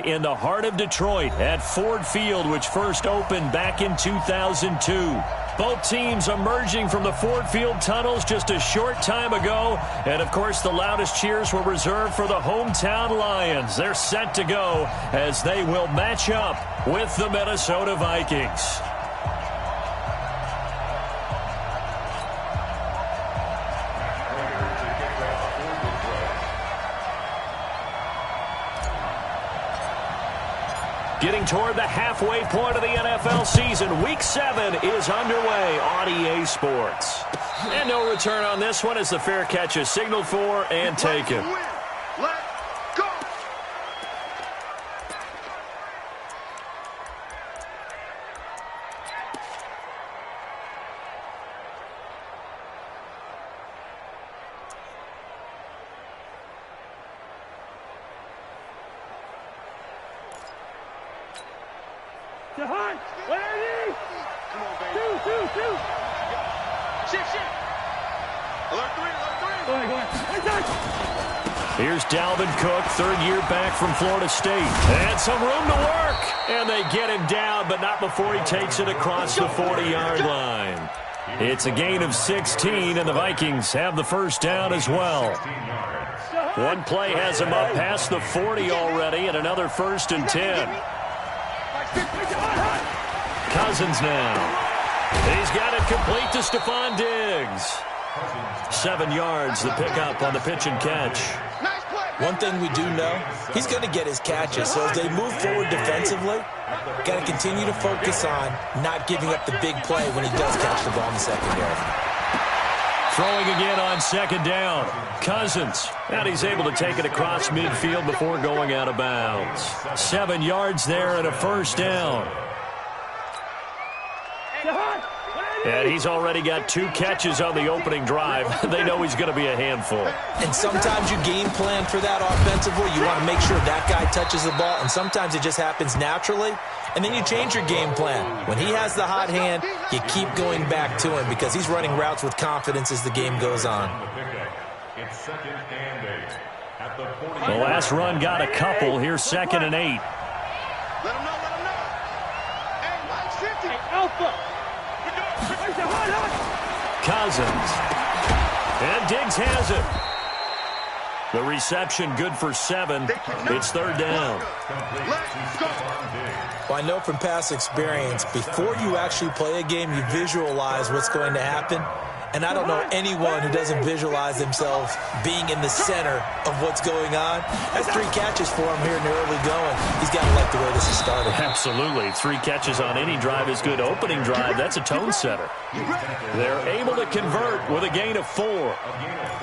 In the heart of Detroit at Ford Field, which first opened back in 2002. Both teams emerging from the Ford Field tunnels just a short time ago. And, of course, the loudest cheers were reserved for the hometown Lions. They're set to go as they will match up with the Minnesota Vikings. Getting toward the halfway point of the NFL season. Week 7 is underway on EA Sports. And no return on this one as the fair catch is signaled for and taken. Let's go! Here's Dalvin Cook, third year back from Florida State. And some room to work. And they get him down, but not before he takes it across the 40-yard line. It's a gain of 16, and the Vikings have the first down as well. One play has him up past the 40 already, and another 1st and 10. Cousins now. He's got it complete to Stephon Diggs. 7 yards, the pickup on the pitch and catch. One thing we do know, he's going to get his catches. So as they move forward defensively, got to continue to focus on not giving up the big play when he does catch the ball in the secondary. Throwing again on 2nd down. Cousins. And he's able to take it across midfield before going out of bounds. 7 yards there and a 1st down. And he's already got 2 catches on the opening drive. They know he's going to be a handful. And sometimes you game plan for that offensively. You want to make sure that guy touches the ball. And sometimes it just happens naturally. And then you change your game plan. When he has the hot hand, you keep going back to him because he's running routes with confidence as the game goes on. The last run got a couple. Here's 2nd and 8. Let him know, let him know. Hey, Mike's 50. Alpha. Cousins. And Diggs has it. The reception good for 7. It's 3rd down. Well, I know from past experience, before you actually play a game, you visualize what's going to happen. And I don't know anyone who doesn't visualize themselves being in the center of what's going on. That's 3 catches for him here in the early going. He's got to like the way this is started. Absolutely. 3 catches on any drive is good. Opening drive, that's a tone setter. They're able to convert with a gain of 4.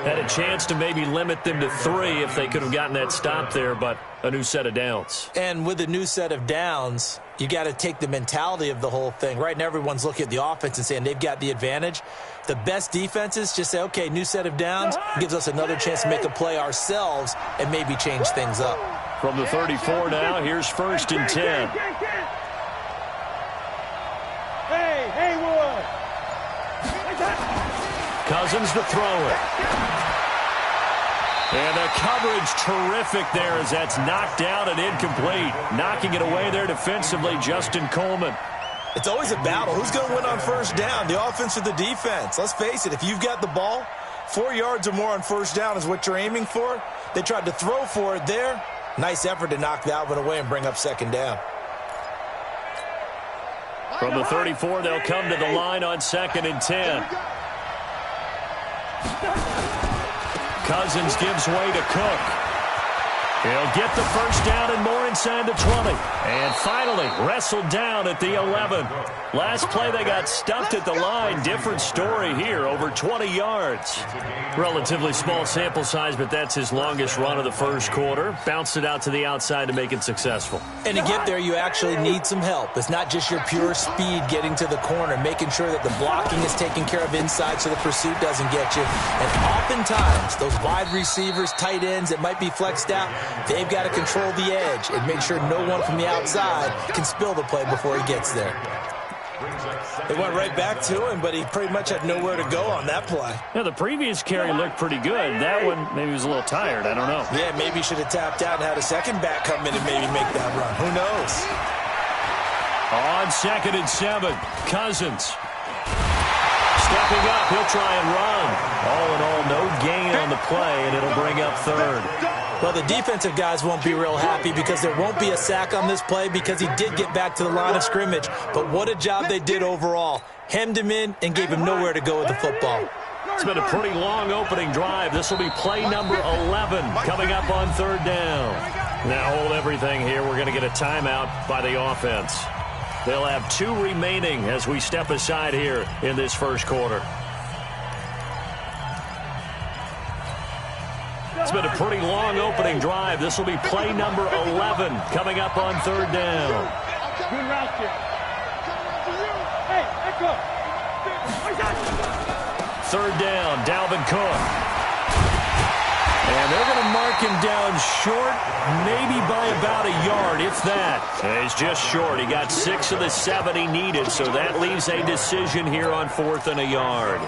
Had a chance to maybe limit them to 3 if they could have gotten that stop there, but a new set of downs. And with a new set of downs, you got to take the mentality of the whole thing. Right now, everyone's looking at the offense and saying they've got the advantage. The best defenses just say, okay, new set of downs, gives us another chance to make a play ourselves and maybe change things up. From the 34 now, here's 1st and 10. Hey, Haywood. Cousins to throw it. And the coverage terrific there as that's knocked out and incomplete. Knocking it away there defensively, Justin Coleman. It's always a battle. Who's going to win on 1st down, the offense or the defense? Let's face it, if you've got the ball, 4 yards or more on 1st down is what you're aiming for. They tried to throw for it there. Nice effort to knock that one away and bring up 2nd down. From the 34, they'll come to the line on 2nd and 10. Cousins gives way to Cook. He'll get the 1st down and more inside the 20. And finally wrestled down at the 11. Last play they got stuffed at the line. Different story here, over 20 yards. Relatively small sample size, but that's his longest run of the 1st quarter. Bounced it out to the outside to make it successful. And to get there, you actually need some help. It's not just your pure speed getting to the corner, making sure that the blocking is taken care of inside so the pursuit doesn't get you. And oftentimes, those wide receivers, tight ends that might be flexed out, they've got to control the edge and make sure no one from the outside can spill the play before he gets there. They went right back to him, but he pretty much had nowhere to go on that play. Yeah, the previous carry looked pretty good. That one, maybe he was a little tired. I don't know. Yeah, maybe he should have tapped out and had a second back come in and maybe make that run. Who knows? On 2nd and 7, Cousins. Stepping up, he'll try and run. All in all, no gain on the play, and it'll bring up 3rd. Well, the defensive guys won't be real happy because there won't be a sack on this play because he did get back to the line of scrimmage. But what a job they did overall. Hemmed him in and gave him nowhere to go with the football. It's been a pretty long opening drive. This will be play number 11 coming up on 3rd down. Now hold everything here. We're going to get a timeout by the offense. They'll have 2 remaining as we step aside here in this first quarter. It's been a pretty long opening drive. This will be play number 11 coming up on 3rd down. Good route here. Hey, let go. 3rd down, Dalvin Cook. And they're going to mark him down short, maybe by about a yard, if that. And he's just short. He got 6 of the 7 he needed, so that leaves a decision here on 4th and a yard.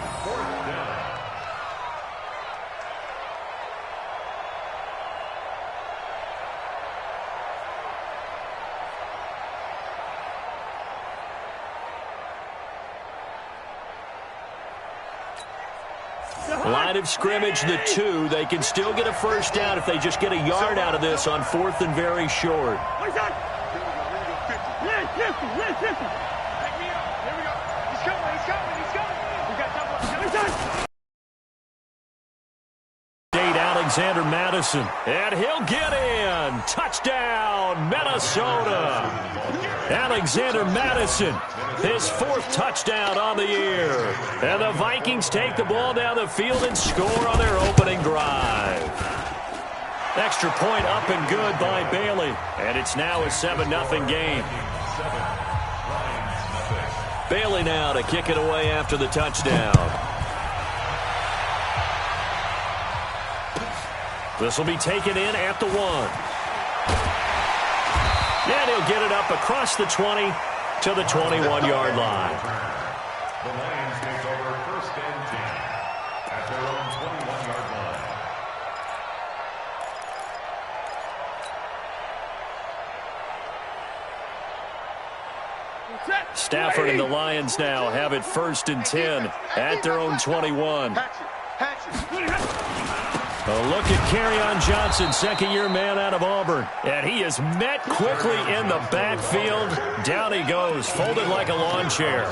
Line of scrimmage, the 2. They can still get a first down if they just get a yard out of this on 4th and very short. Alexander Madison, and he'll get in. Touchdown, Minnesota. Alexander Madison, his 4th touchdown on the year. And the Vikings take the ball down the field and score on their opening drive. Extra point up and good by Bailey. And it's now a 7-0 game. Bailey now to kick it away after the touchdown. This will be taken in at the 1. And he'll get it up across the 20 to the 21-yard line. The Lions take over 1st and 10 at their own 21-yard line. Stafford and the Lions now have it 1st and 10 at their own 21. A look at Kerryon Johnson, 2nd-year man out of Auburn. And he is met quickly in the backfield. Down he goes, folded like a lawn chair.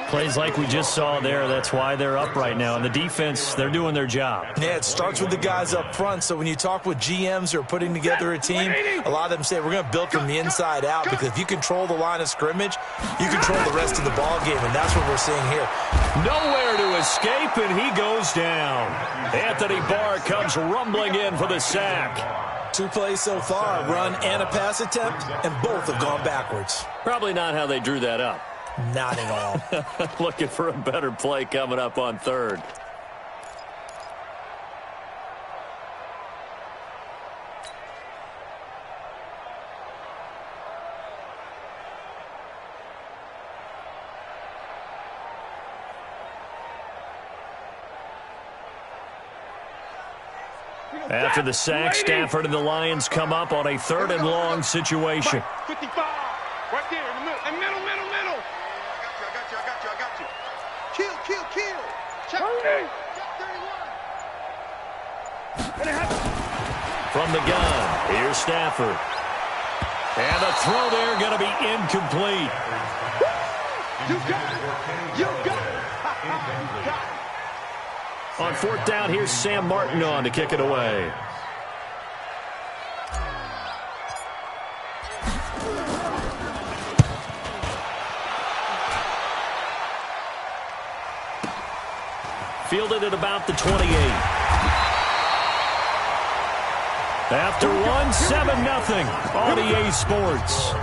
Plays like we just saw there. That's why they're up right now. And the defense, they're doing their job. Yeah, it starts with the guys up front. So when you talk with GMs who are putting together a team, a lot of them say we're going to build from the inside out because if you control the line of scrimmage, you control the rest of the ball game, and that's what we're seeing here. Nowhere to escape, and he goes down. Anthony Barr comes rumbling in for the sack. 2 plays so far, a run and a pass attempt, and both have gone backwards. Probably not how they drew that up. Not at all. Looking for a better play coming up on 3rd. After the sack, Stafford and the Lions come up on a 3rd and long situation. 55, right there in the middle. And middle. I got you. Kill. Check. 31. From the gun, here's Stafford. And the throw there going to be incomplete. You got it. On 4th down, here's Sam Martin on to kick it away. Fielded at about the 28. After 1, 7-0 on EA Sports.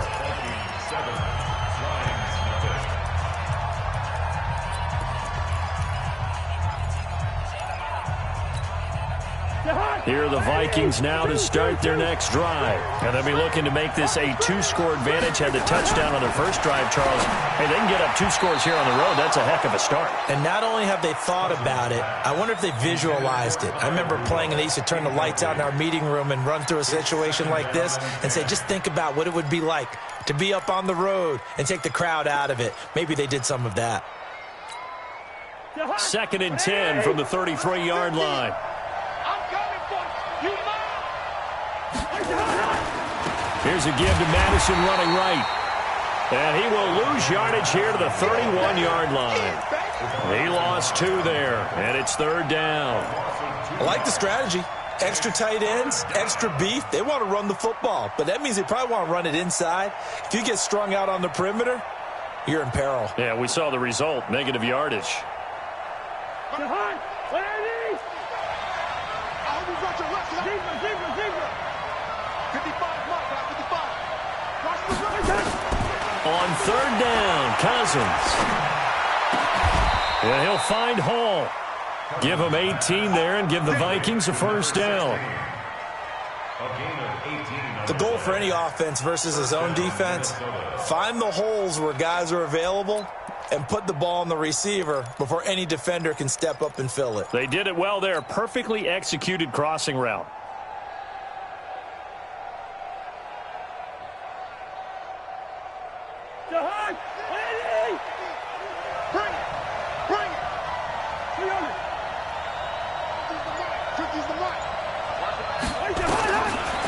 Here are the Vikings now to start their next drive. And they'll be looking to make this a 2-score advantage. Had the touchdown on their first drive, Charles. Hey, they can get up 2 scores here on the road. That's a heck of a start. And not only have they thought about it, I wonder if they visualized it. I remember playing and they used to turn the lights out in our meeting room and run through a situation like this and say, just think about what it would be like to be up on the road and take the crowd out of it. Maybe they did some of that. 2nd and 10 from the 33-yard line. Here's a give to Madison running right. And he will lose yardage here to the 31-yard line. He lost 2 there, and it's 3rd down. I like the strategy. Extra tight ends, extra beef. They want to run the football, but that means they probably want to run it inside. If you get strung out on the perimeter, you're in peril. Yeah, we saw the result, negative yardage. On 3rd down, Cousins. And he'll find Hall. Give him 18 there and give the Vikings a 1st down. The goal for any offense versus his own defense, find the holes where guys are available and put the ball on the receiver before any defender can step up and fill it. They did it well there. Perfectly executed crossing route.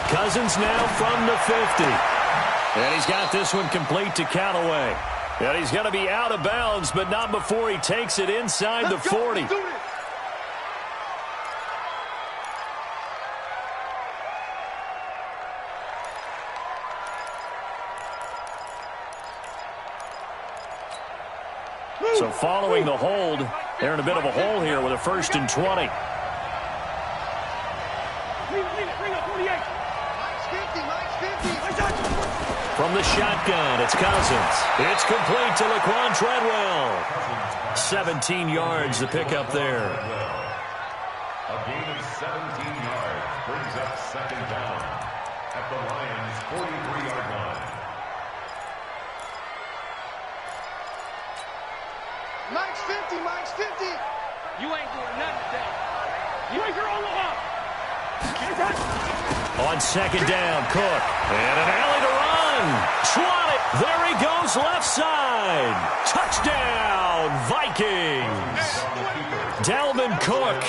Cousins now from the 50. And he's got this one complete to Callaway. And he's going to be out of bounds, but not before he takes it inside the 40. So following the hold, they're in a bit of a hole here with a 1st and 20. From the shotgun, it's Cousins. It's complete to Laquan Treadwell. 17 yards to pick up there. A gain of 17 yards brings up 2nd down at the Lions' 43-yard line. Mike's 50, Mike's 50. You ain't doing nothing today. You ain't your own up. On 2nd down, Cook. And an alley to run. Swat it. There he goes left side. Touchdown, Vikings. Dalvin Cook,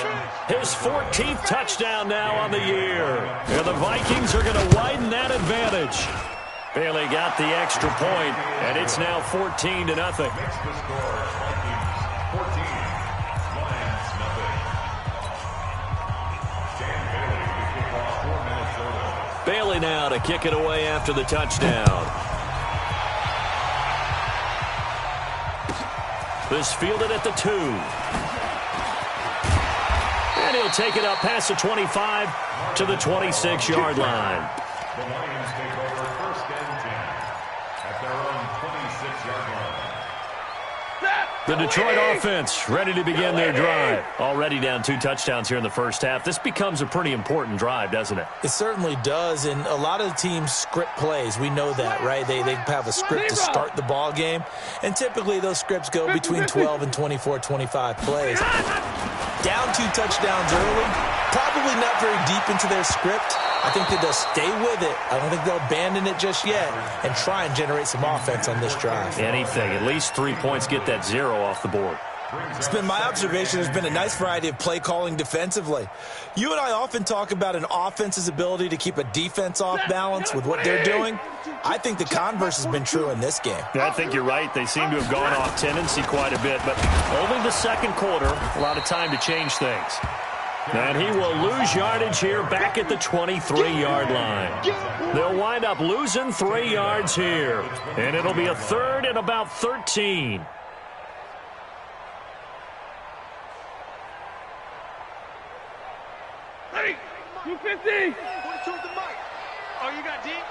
his 14th touchdown now on the year. And the Vikings are going to widen that advantage. Bailey got the extra point, and it's now 14-0. Makes the score Vikings 14, Lions nothing. Dan Bailey to kick off for Minnesota. Bailey now to kick it away after the touchdown. This fielded at the 2. And he'll take it up past the 25 to the 26-yard line. The Lions take over 1st and 10 at their own 26-yard line. The Detroit offense ready to begin their drive. Already down 2 touchdowns here in the first half. This becomes a pretty important drive, doesn't it? It certainly does, and a lot of the teams script plays. We know that, right? They have a script to start the ball game, and typically those scripts go between 12 and 24, 25 plays. Down 2 touchdowns early, probably not very deep into their script. I think that they'll stay with it. I don't think they'll abandon it just yet and try and generate some offense on this drive. Anything. At least 3 points, get that 0 off the board. It's been my observation there's been a nice variety of play calling defensively. You and I often talk about an offense's ability to keep a defense off balance with what they're doing. I think the converse has been true in this game. I think you're right. They seem to have gone off tendency quite a bit, but only the second quarter, a lot of time to change things. And he will lose yardage here back at the 23-yard line. They'll wind up losing 3 yards here. And it'll be a 3rd and about 13. Hey, 250. 42 with the mic. Oh, you got deep?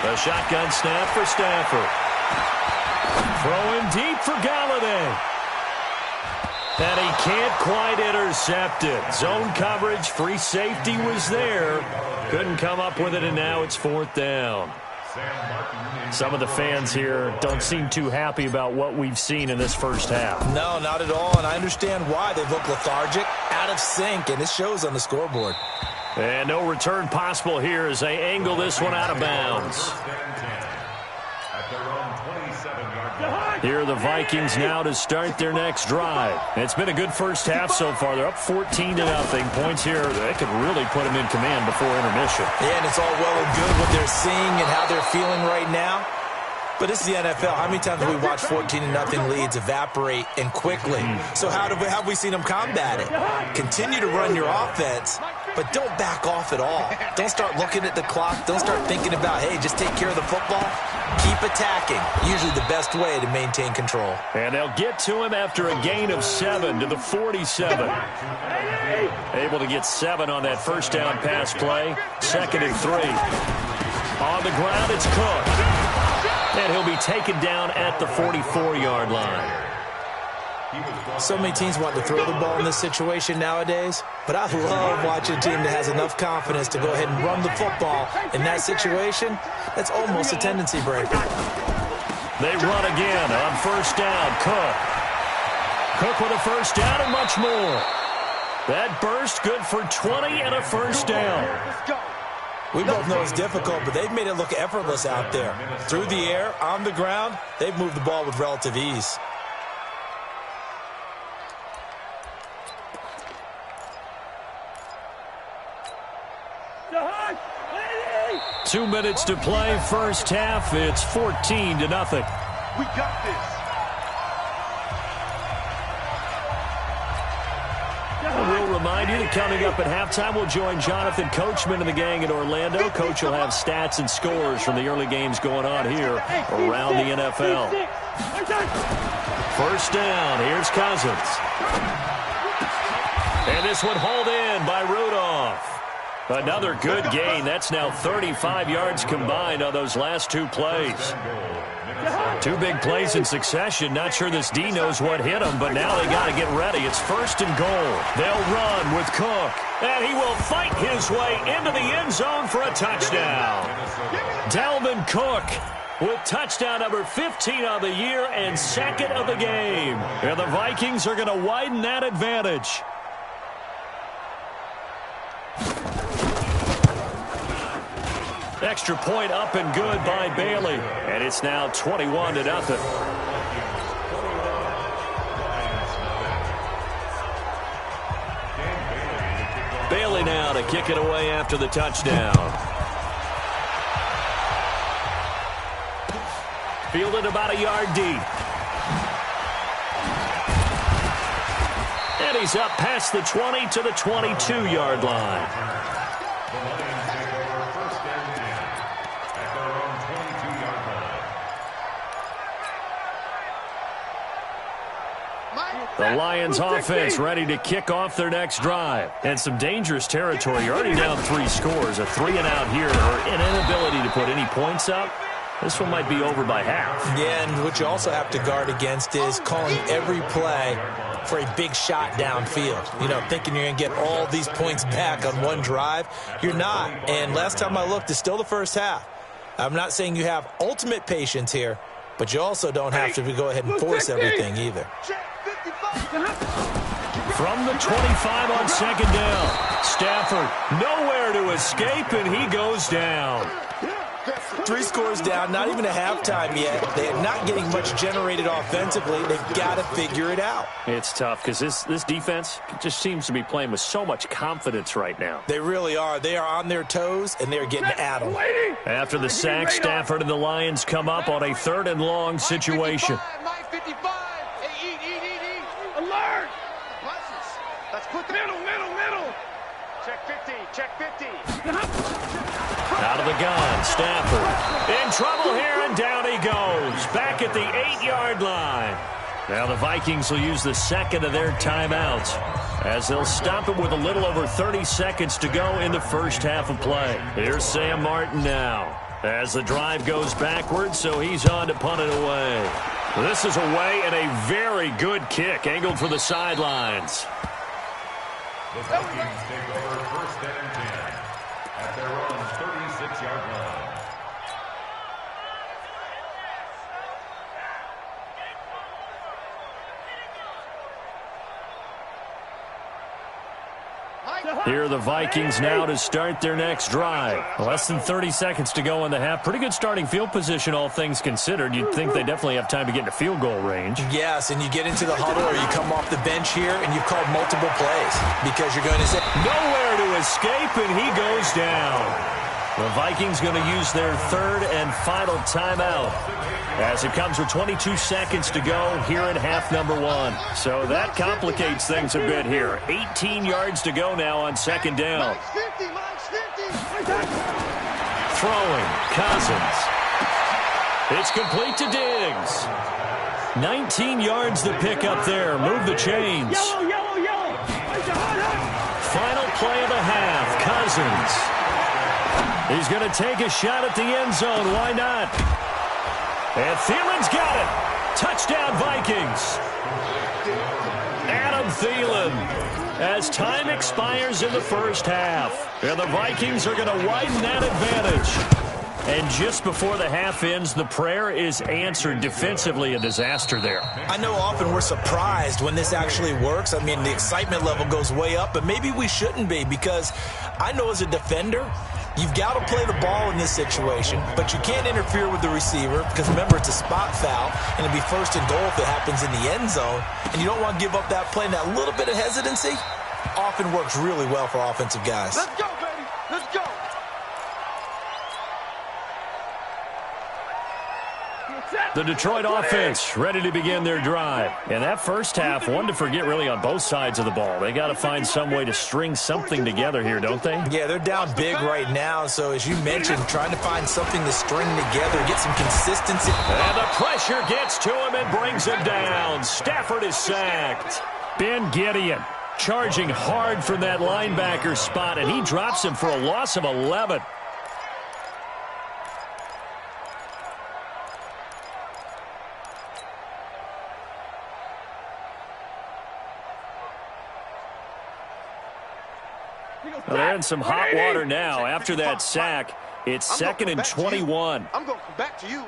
The shotgun snap for Stafford. Throwing deep for Galladay. And he can't quite intercept it. Zone coverage, free safety was there. Couldn't come up with it, and now it's 4th down. Some of the fans here don't seem too happy about what we've seen in this first half. No, not at all, and I understand why. They look lethargic, out of sync, and it shows on the scoreboard. And no return possible here as they angle this one out of bounds. Here are the Vikings now to start their next drive. It's been a good first half so far. They're up 14-0. Points here, they could really put them in command before intermission. Yeah, and it's all well and good what they're seeing and how they're feeling right now. But this is the NFL. How many times have we watched 14-0 leads evaporate and quickly? So how have we seen them combat it? Continue to run your offense, but don't back off at all. Don't start looking at the clock. Don't start thinking about, hey, just take care of the football. Keep attacking. Usually the best way to maintain control. And they'll get to him after a gain of 7 to the 47. Able to get 7 on that first down pass play. 2nd and 3. On the ground, it's Cook. And he'll be taken down at the 44-yard line. So many teams want to throw the ball in this situation nowadays, but I love watching a team that has enough confidence to go ahead and run the football. In that situation, that's almost a tendency breaker. They run again on first down. Cook with a first down and much more. That burst good for 20 and a first down. We both know it's difficult, but they've made it look effortless out there. Through the air, on the ground, they've moved the ball with relative ease. Two minutes to play, first half. It's 14-0. We got this. We'll remind you that coming up at halftime, we'll join Jonathan Coachman and the gang in Orlando. Coach will have stats and scores from the early games going on here around the NFL. First down, here's Cousins. And this one hauled in by Rudolph. Another good gain. That's now 35 yards combined on those last 2 plays. 2 big plays in succession. Not sure this D knows what hit him, but now they got to get ready. It's 1st and goal. They'll run with Cook, and he will fight his way into the end zone for a touchdown. Dalvin Cook with touchdown number 15 on the year and 2nd of the game. And the Vikings are going to widen that advantage. Extra point up and good by Bailey. And it's now 21-0. Bailey now to kick it away after the touchdown. Fielded about a yard deep. And he's up past the 20 to the 22-yard line. The Lions offense ready to kick off their next drive. And some dangerous territory. You're already down 3 scores. A 3-and-out here or an inability to put any points up. This one might be over by half. Yeah, and what you also have to guard against is calling every play for a big shot downfield. You know, thinking you're going to get all these points back on one drive. You're not. And last time I looked, it's still the first half. I'm not saying you have ultimate patience here, but you also don't have to go ahead and force everything either. From the 25 on 2nd down. Stafford nowhere to escape, and he goes down. 3 scores down, not even a halftime yet. They're not getting much generated offensively. They've got to figure it out. It's tough because this defense just seems to be playing with so much confidence right now. They really are. They are on their toes, and they're getting at them. After the sack, Stafford and the Lions come up on a 3rd and long situation. Alert! Let's put the Middle. check 50. Check 50. Out of the gun, Stafford. In trouble here, and down he goes. Back at the 8-yard line. Now the Vikings will use the 2nd of their timeouts as they'll stop it with a little over 30 seconds to go in the first half of play. Here's Sam Martin now as the drive goes backwards, so he's on to punt it away. This is away and a very good kick, angled for the sidelines. The Vikings take over 1st and 10 at their own 36-yard line. Here are the Vikings now to start their next drive. Less than 30 seconds to go in the half. Pretty good starting field position, all things considered. You'd think they definitely have time to get into field goal range. Yes, and you get into the huddle or you come off the bench here and you've called multiple plays because you're going to say, nowhere to escape, and he goes down. The Vikings going to use their 3rd and final timeout as it comes with 22 seconds to go here in half number 1. So that complicates things a bit here. 18 yards to go now on 2nd down. Throwing, Cousins. It's complete to Diggs. 19 yards to pick up there. Move the chains. Final play of the half, Cousins. He's going to take a shot at the end zone. Why not? And Thielen's got it. Touchdown, Vikings. Adam Thielen. As time expires in the first half, and the Vikings are going to widen that advantage. And just before the half ends, the prayer is answered. Defensively, a disaster there. I know often we're surprised when this actually works. I mean, the excitement level goes way up, but maybe we shouldn't be, because I know as a defender, you've got to play the ball in this situation, but you can't interfere with the receiver because, remember, it's a spot foul, and it'll be 1st and goal if it happens in the end zone, and you don't want to give up that play. And that little bit of hesitancy often works really well for offensive guys. Let's go, baby. Let's go. The Detroit offense ready to begin their drive. And that first half, one to forget really on both sides of the ball. They got to find some way to string something together here, don't they? Yeah, they're down big right now. So as you mentioned, trying to find something to string together, get some consistency. And the pressure gets to him and brings him down. Stafford is sacked. Ben Gideon charging hard from that linebacker spot, and he drops him for a loss of 11. Well, they're in some hot water now. After that sack, it's 2nd and 21. I'm going to come back to you.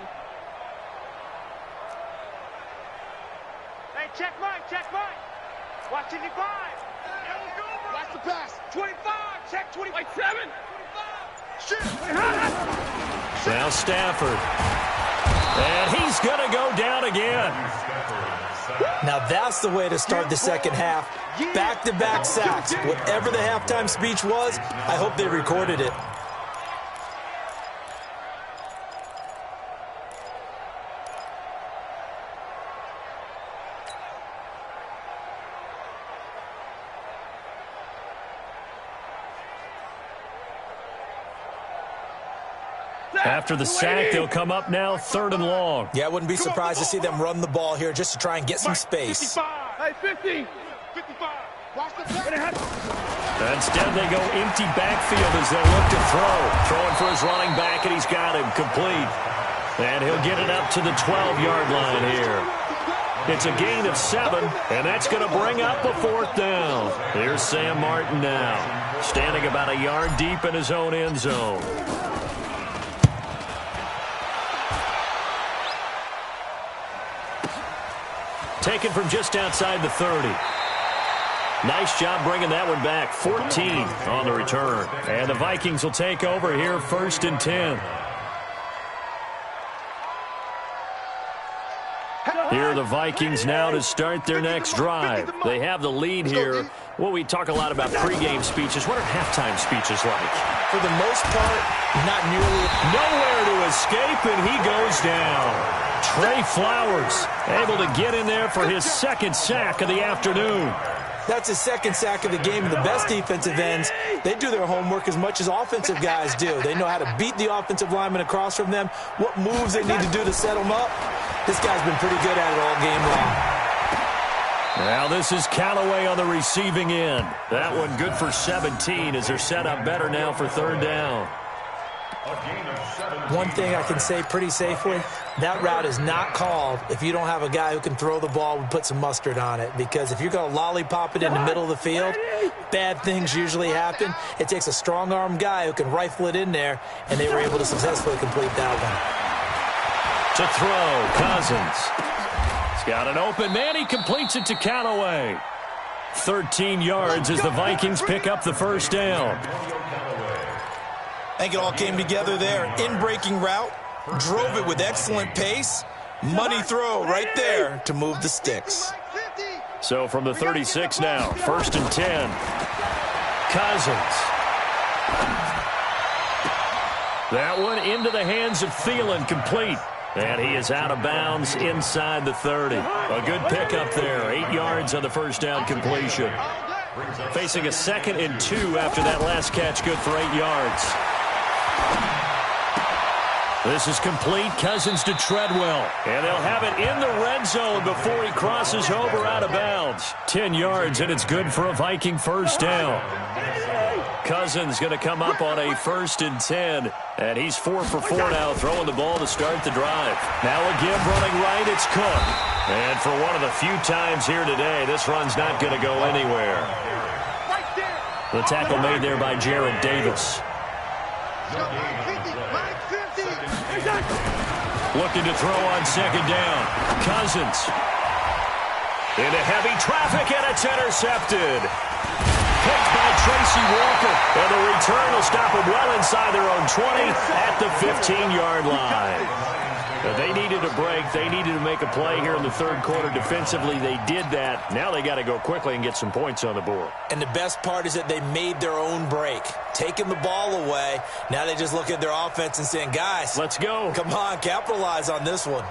Hey, check mine, check mine. Watch 55. Watch the pass. 25, check 20. Like 7. 25. Shit. Now Stafford. And he's going to go down again. Now that's the way to start the second half. Back-to-back sacks. Whatever the halftime speech was, I hope they recorded it. After the sack, they'll come up now 3rd and long. Yeah, I wouldn't be surprised to see them run the ball here just to try and get some space. 55. Hey, 50. 55. Watch the pass. Instead, they go empty backfield as they look to throw. Throwing for his running back, and he's got him complete. And he'll get it up to the 12-yard line here. It's a gain of 7, and that's going to bring up a 4th down. Here's Sam Martin now, standing about a yard deep in his own end zone. Taken from just outside the 30. Nice job bringing that one back. 14 on the return. And the Vikings will take over here 1st and 10. Here are the Vikings now to start their next drive. They have the lead here. Well, we talk a lot about pregame speeches. What are halftime speeches like? For the most part, not nearly. Nowhere to escape, and he goes down. Trey Flowers able to get in there for his 2nd sack of the afternoon. That's his 2nd sack of the game. And the best defensive ends, they do their homework as much as offensive guys do. They know how to beat the offensive lineman across from them, what moves they need to do to set them up. This guy's been pretty good at it all game long. Now this is Callaway on the receiving end. That one good for 17 as they're set up better now for 3rd down. One thing I can say pretty safely, that route is not called if you don't have a guy who can throw the ball and put some mustard on it. Because if you're going to lollipop it in the middle of the field, bad things usually happen. It takes a strong-arm guy who can rifle it in there, and they were able to successfully complete that one. To throw, Cousins. He's got an open man. He completes it to Callaway. 13 yards as the Vikings pick up the first down. I think it all came together there. In-breaking route, drove it with excellent pace. Money throw right there to move the sticks. So from the 36 now, 1st and 10. Cousins. That one into the hands of Thielen, complete. And he is out of bounds inside the 30. A good pickup there. 8 yards on the first down completion. Facing a 2nd and 2 after that last catch, good for 8 yards. This is complete. Cousins to Treadwell. And they'll have it in the red zone before he crosses over out of bounds. 10 yards, and it's good for a Viking first down. Cousins going to come up on a 1st and 10. And he's 4 for 4 now, throwing the ball to start the drive. Now again running right, it's Cook. And for one of the few times here today, this run's not going to go anywhere. The tackle made there by Jared Davis. Looking to throw on 2nd down. Cousins. Into heavy traffic, and it's intercepted. Picked by Tracy Walker. And the return will stop them well inside their own 20 at the 15-yard line. But they needed a break. They needed to make a play here in the 3rd quarter. Defensively, they did that. Now they got to go quickly and get some points on the board. And the best part is that they made their own break. Taking the ball away. Now they just look at their offense and saying, guys, let's go. Come on, capitalize on this one.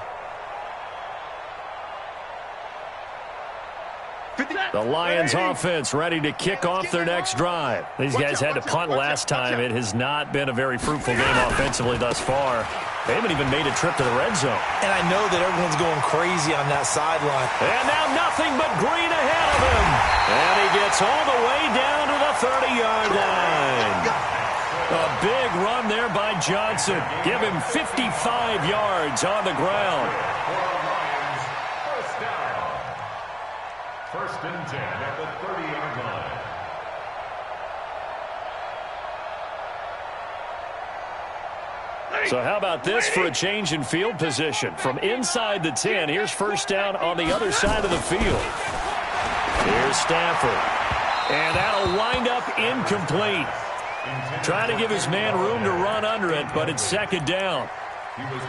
The Lions offense ready to kick off their next drive. These guys had to punt last time. It has not been a very fruitful game offensively thus far. They haven't even made a trip to the red zone. And I know that everyone's going crazy on that sideline. And now nothing but green ahead of him. And he gets all the way down to the 30-yard line. A big run there by Johnson. Give him 55 yards on the ground. 1st and 10 at the 30-yard line. So how about this for a change in field position? From inside the 10, here's 1st down on the other side of the field. Here's Stafford. And that'll wind up incomplete. Trying to give his man room to run under it, but it's 2nd down.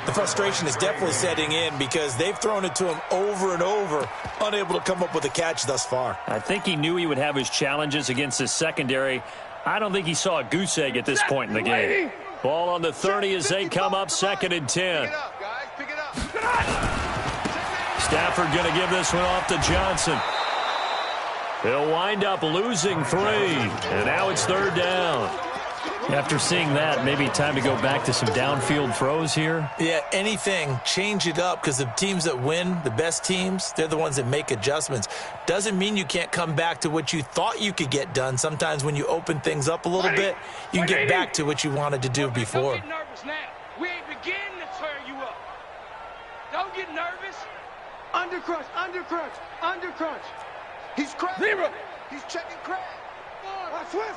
The frustration is definitely setting in because they've thrown it to him over and over, unable to come up with a catch thus far. I think he knew he would have his challenges against his secondary. I don't think he saw a goose egg at this point in the game. Ball on the 30 as they come up, 2nd and 10. Pick it up, guys. Pick it up. Stafford going to give this one off to Johnson. He'll wind up losing 3. And now it's 3rd down. After seeing that, maybe time to go back to some downfield throws here. Yeah, anything. Change it up because the teams that win, the best teams, they're the ones that make adjustments. Doesn't mean you can't come back to what you thought you could get done. Sometimes when you open things up a little bit, you can get back to what you wanted to do before. Don't get nervous now. We ain't beginning to tear you up. Don't get nervous. Undercrunch, undercrunch, undercrunch. He's cracking. 0. He's checking crack. Switch.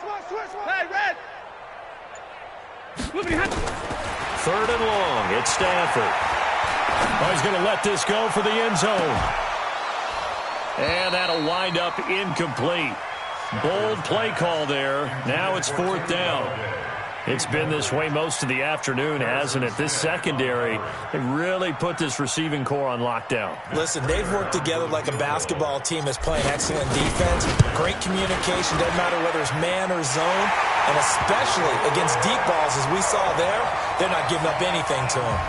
Hey, Red. 3rd and long. It's Stafford. Oh, he's going to let this go for the end zone. And that'll wind up incomplete. Bold play call there. Now it's 4th down. It's been this way most of the afternoon, hasn't it? This secondary, they really put this receiving core on lockdown. Listen, they've worked together like a basketball team that's playing excellent defense. Great communication, doesn't matter whether it's man or zone. And especially against deep balls, as we saw there, they're not giving up anything to them.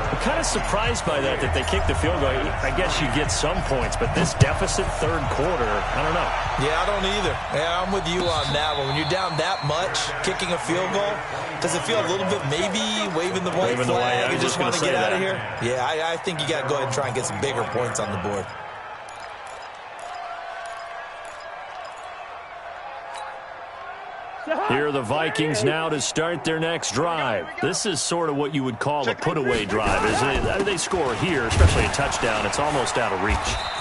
I'm kind of surprised by that they kicked the field goal. I guess you get some points, but this deficit 3rd quarter, I don't know. Yeah, I don't either. Yeah, I'm with you on that one. When you're down that much, kicking a field goal, does it feel a little bit maybe waving the white flag? You just want to get out of here? Yeah, I think you got to go ahead and try and get some bigger points on the board. Here are the Vikings now to start their next drive. This is sort of what you would call a put-away drive, isn't it? They score here, especially a touchdown. It's almost out of reach.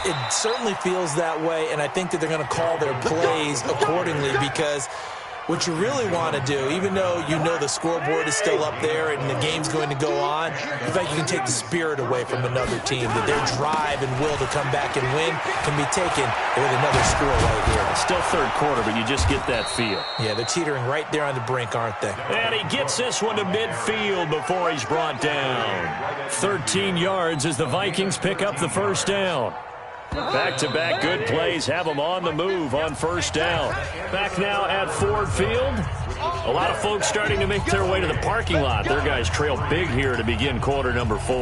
It certainly feels that way, and I think that they're going to call their plays accordingly because what you really want to do, even though you know the scoreboard is still up there and the game's going to go on, in fact, you can take the spirit away from another team, that their drive and will to come back and win can be taken with another score right here. It's still third quarter, but you just get that feel. Yeah, they're teetering right there on the brink, aren't they? And he gets this one to midfield before he's brought down. 13 yards as the Vikings pick up the first down. Back-to-back good plays have them on the move on first down. Back now at Ford Field. A lot of folks starting to make their way to the parking lot. Their guys trail big here to begin quarter number 4.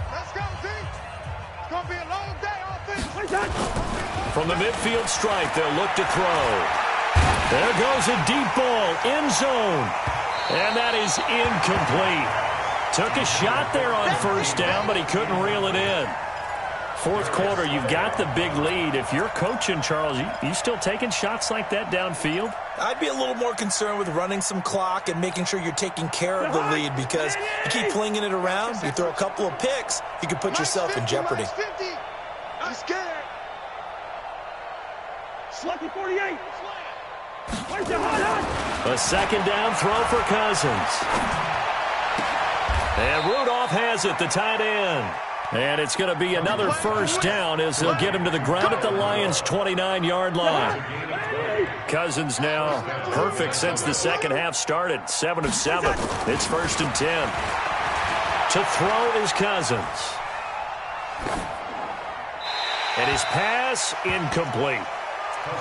Let's go, team. It's going to be a long day offense. From the midfield stripe, they'll look to throw. There goes a deep ball, end zone. And that is incomplete. Took a shot there on first down, but he couldn't reel it in. Fourth quarter, you've got the big lead. If you're coaching, Charles, you still taking shots like that downfield? I'd be a little more concerned with running some clock and making sure you're taking care of the lead because you keep flinging it around, you throw a couple of picks, you can put yourself in jeopardy. I'm scared. Lucky 48. A second down throw for Cousins. And Rudolph has it, the tight end. And it's going to be another first down as they'll get him to the ground at the Lions' 29-yard line. Cousins now perfect since the second half started. 7 of 7. It's 1st and 10. To throw is Cousins. And his pass incomplete.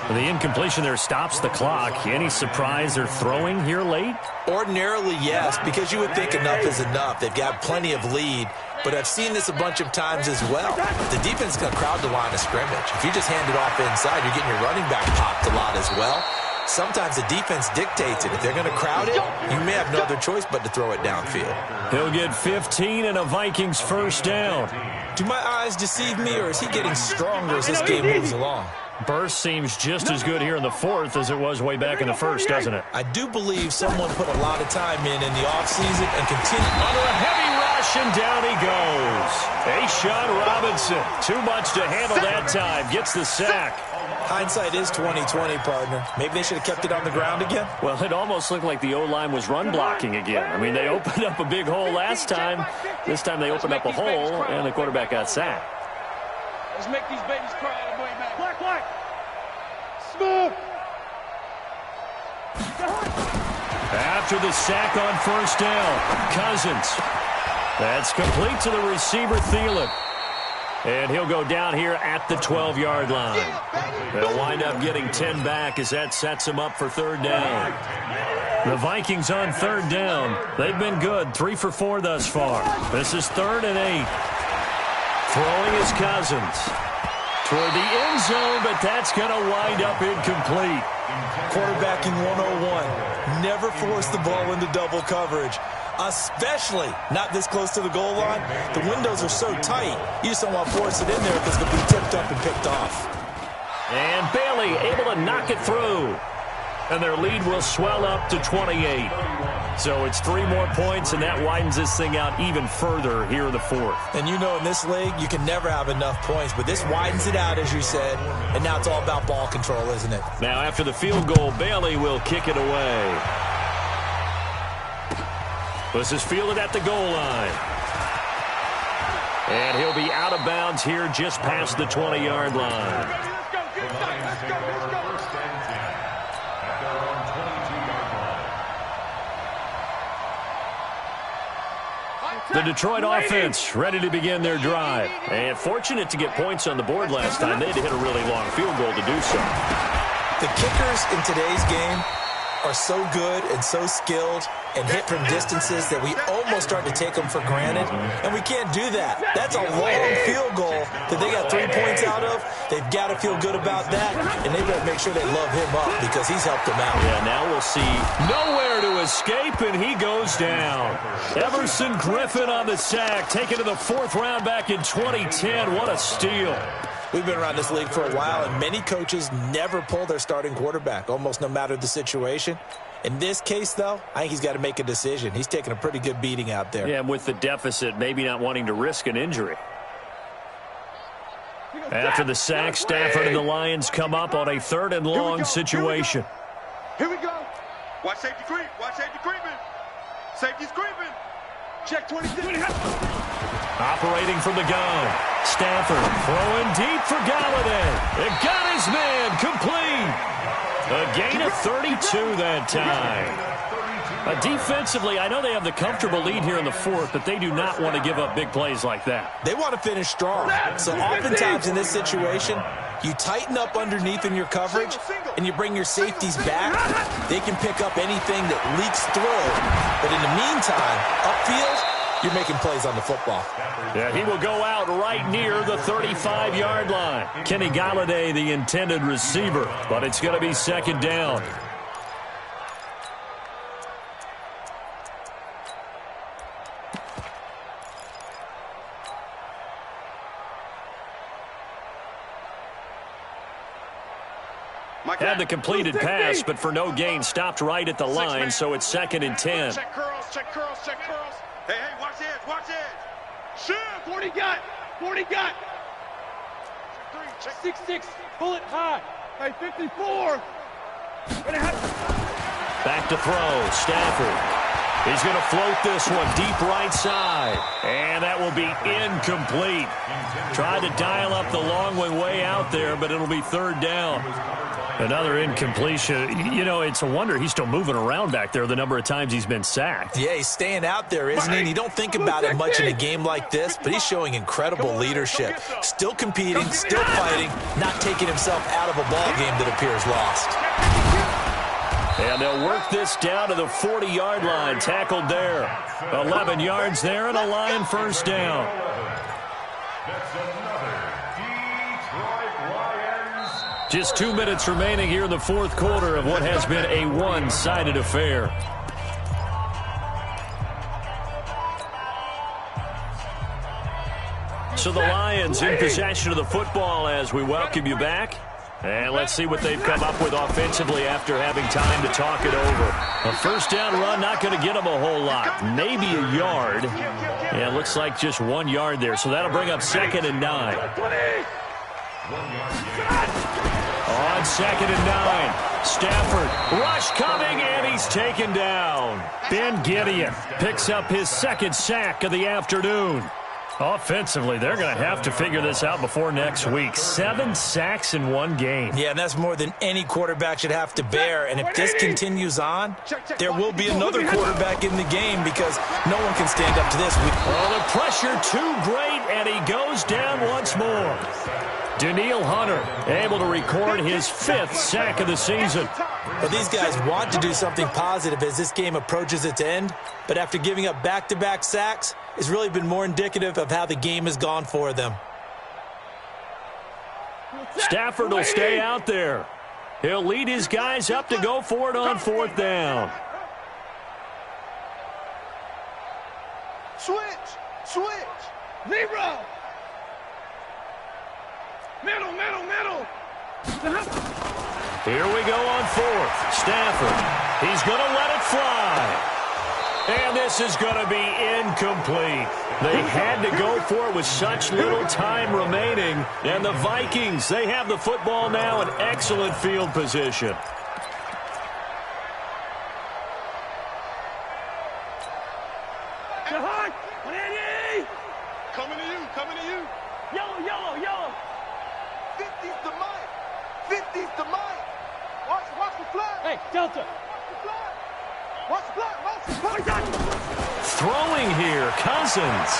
The incompletion there stops the clock. Any surprise they're throwing here late? Ordinarily, yes, because you would think enough is enough. They've got plenty of lead, but I've seen this a bunch of times as well. The defense is going to crowd the line of scrimmage. If you just hand it off inside, you're getting your running back popped a lot as well. Sometimes the defense dictates it. If they're going to crowd it, you may have no other choice but to throw it downfield. He'll get 15 and a Vikings first down. Do my eyes deceive me, or is he getting stronger as this game moves along? Burst seems just as good here in the fourth as it was way back in the first, doesn't it? I do believe someone put a lot of time in the offseason and continue. Under a heavy rush, and down he goes. A'Shawn Robinson, too much to handle that time, gets the sack. Hindsight is 20/20, partner. Maybe they should have kept it on the ground again. Well, it almost looked like the O-line was run blocking again. I mean, they opened up a big hole last time. This time they opened up a hole, and the quarterback got sacked. Let's make these babies cry all the way back. Black. Smooth. After the sack on first down, Cousins. That's complete to the receiver, Thielen. And he'll go down here at the 12-yard line. They'll wind up getting 10 back as that sets him up for third down. The Vikings on third down. They've been good, 3 for 4 thus far. This is 3rd and 8. Throwing is Cousins. Toward the end zone, but that's going to wind up incomplete. Quarterbacking 101. Never force the ball into double coverage, especially not this close to the goal line. The windows are so tight, you just don't want to force it in there because it's going to be tipped up and picked off. And Bailey able to knock it through. And their lead will swell up to 28. So it's 3 more points, and that widens this thing out even further here in the fourth. And you know in this league, you can never have enough points, but this widens it out, as you said, and now it's all about ball control, isn't it? Now after the field goal, Bailey will kick it away. This is fielded at the goal line. And he'll be out of bounds here just past the 20-yard line. Let's go. The Detroit offense ready to begin their drive. And fortunate to get points on the board last time. They had to hit a really long field goal to do so. The kickers in today's game are so good and so skilled and hit from distances that we almost start to take them for granted, and we can't do that. That's a long field goal that they got 3 points out of. They've got to feel good about that, and they better make sure they love him up because he's helped them out. Yeah, now we'll see nowhere to escape, and he goes down. Everson Griffin on the sack, taken to the 4th round back in 2010. What a steal. We've been around this league for a while, and many coaches never pull their starting quarterback, almost no matter the situation. In this case, though, I think he's got to make a decision. He's taking a pretty good beating out there. Yeah, and with the deficit, maybe not wanting to risk an injury. After the sack, Stafford and the Lions come up on a 3rd and long situation. Here we go. Watch safety creep. Watch safety creeping. Safety's creeping. Check 26. Operating from the gun. Stafford throwing deep for Galladay. It got his man complete. A gain of 32 that time. Defensively, I know they have the comfortable lead here in the 4th, but they do not want to give up big plays like that. They want to finish strong. So oftentimes in this situation, you tighten up underneath in your coverage, and you bring your safeties back. They can pick up anything that leaks through. But in the meantime, upfield, you're making plays on the football. Yeah, he will go out right near the 35-yard line. Kenny Galladay, the intended receiver, but it's going to be 2nd down. Had the completed pass, but for no gain, stopped right at the line, so it's 2nd and 10. Check curls, check curls, check curls. Hey, watch edge, watch edge. Shit, 40 got, 40 got. Check 6-6, pull it high. Hey, 54. Back to throw, Stafford. He's going to float this one deep right side, and that will be incomplete. Tried to dial up the long one way out there, but it'll be 3rd down. Another incompletion. You know, it's a wonder he's still moving around back there the number of times he's been sacked. Yeah, he's staying out there, isn't he? And you don't think about it much in a game like this, but he's showing incredible leadership. Still competing, still fighting, not taking himself out of a ball game that appears lost. And they'll work this down to the 40-yard line. Tackled there. 11 yards there and a Lion 1st down. Just 2 minutes remaining here in the 4th quarter of what has been a one-sided affair. So the Lions in possession of the football as we welcome you back. And let's see what they've come up with offensively after having time to talk it over. A 1st down run, not going to get them a whole lot. Maybe a yard. Yeah, it looks like just 1 yard there. So that'll bring up 2nd and 9. On 2nd and 9, Stafford, rush coming, and he's taken down. Ben Gideon picks up his 2nd sack of the afternoon. Offensively, they're going to have to figure this out before next week. 7 sacks in 1 game. Yeah, and that's more than any quarterback should have to bear. And if this continues on, there will be another quarterback in the game because no one can stand up to this. Oh, the pressure too great, and he goes down once more. Daniil Hunter able to record his 5th sack of the season. But these guys want to do something positive as this game approaches its end. But after giving up back-to-back sacks, it's really been more indicative of how the game has gone for them. Stafford will stay out there. He'll lead his guys up to go for it on 4th down. Switch. Zero. Middle. Here we go on 4th. Stafford. He's going to let it fly. And this is going to be incomplete. They had to go for it with such little time remaining. And the Vikings, they have the football now in excellent field position. Coming to you. Yellow. 50's the mic. Watch the flag. Hey, Delta. Watch the flag. Throwing here, Cousins.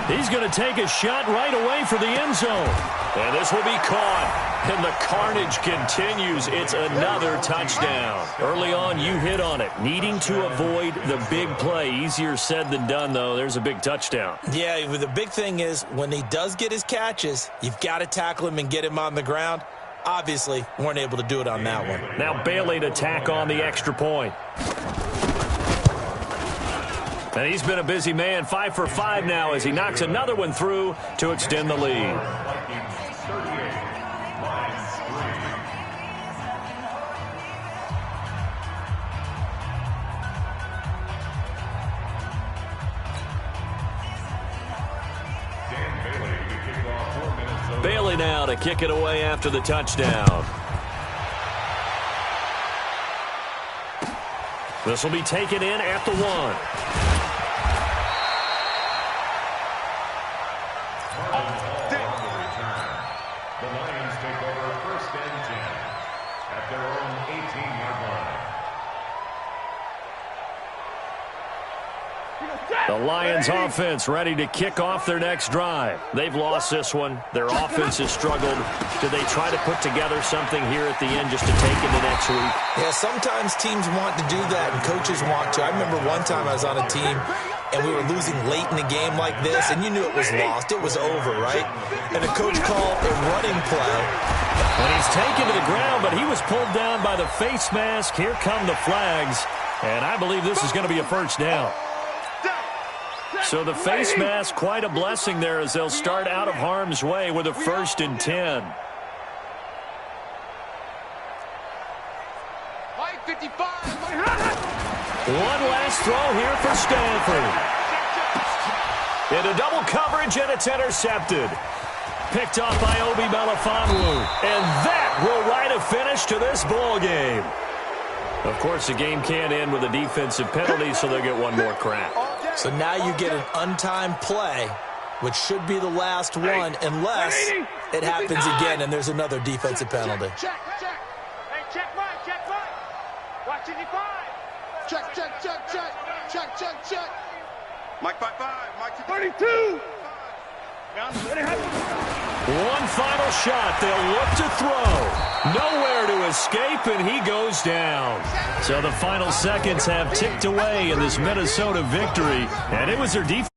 He's going to take a shot right away for the end zone. And this will be caught. And the carnage continues. It's another touchdown. Early on, you hit on it. Needing to avoid the big play. Easier said than done, though. There's a big touchdown. Yeah, the big thing is when he does get his catches, you've got to tackle him and get him on the ground. Obviously, weren't able to do it on that one. Now Bailey to tack on the extra point. And he's been a busy man, 5 for 5 now as he knocks another one through to extend the lead. Bailey now to kick it away after the touchdown. This will be taken in at the 1. The Lions take over 1st and 10 at their own 18-yard line. The Lions offense ready to kick off their next drive. They've lost this one. Their offense has struggled. Do they try to put together something here at the end just to take into next week? Yeah, sometimes teams want to do that and coaches want to. I remember one time I was on a team and we were losing late in the game like this, and you knew it was lost. It was over, right? And the coach called a running play. And he's taken to the ground, but he was pulled down by the face mask. Here come the flags, and I believe this is going to be a first down. So the face mask, quite a blessing there as they'll start out of harm's way with a 1st and 10. One last throw here for Stanford. Into double coverage, and it's intercepted. Picked off by Obi Melifonwu. And that will write a finish to this ball game. Of course, the game can't end with a defensive penalty, so they'll get one more crack. So now you get an untimed play, which should be the last one, unless it happens again and there's another defensive penalty. Check. Hey, check mine. Watch it, 5. Check. Mike 5-5. Mike 32. One final shot. They'll look to throw. Nowhere to escape, and he goes down. So the final seconds have ticked away in this Minnesota victory, and it was their defense.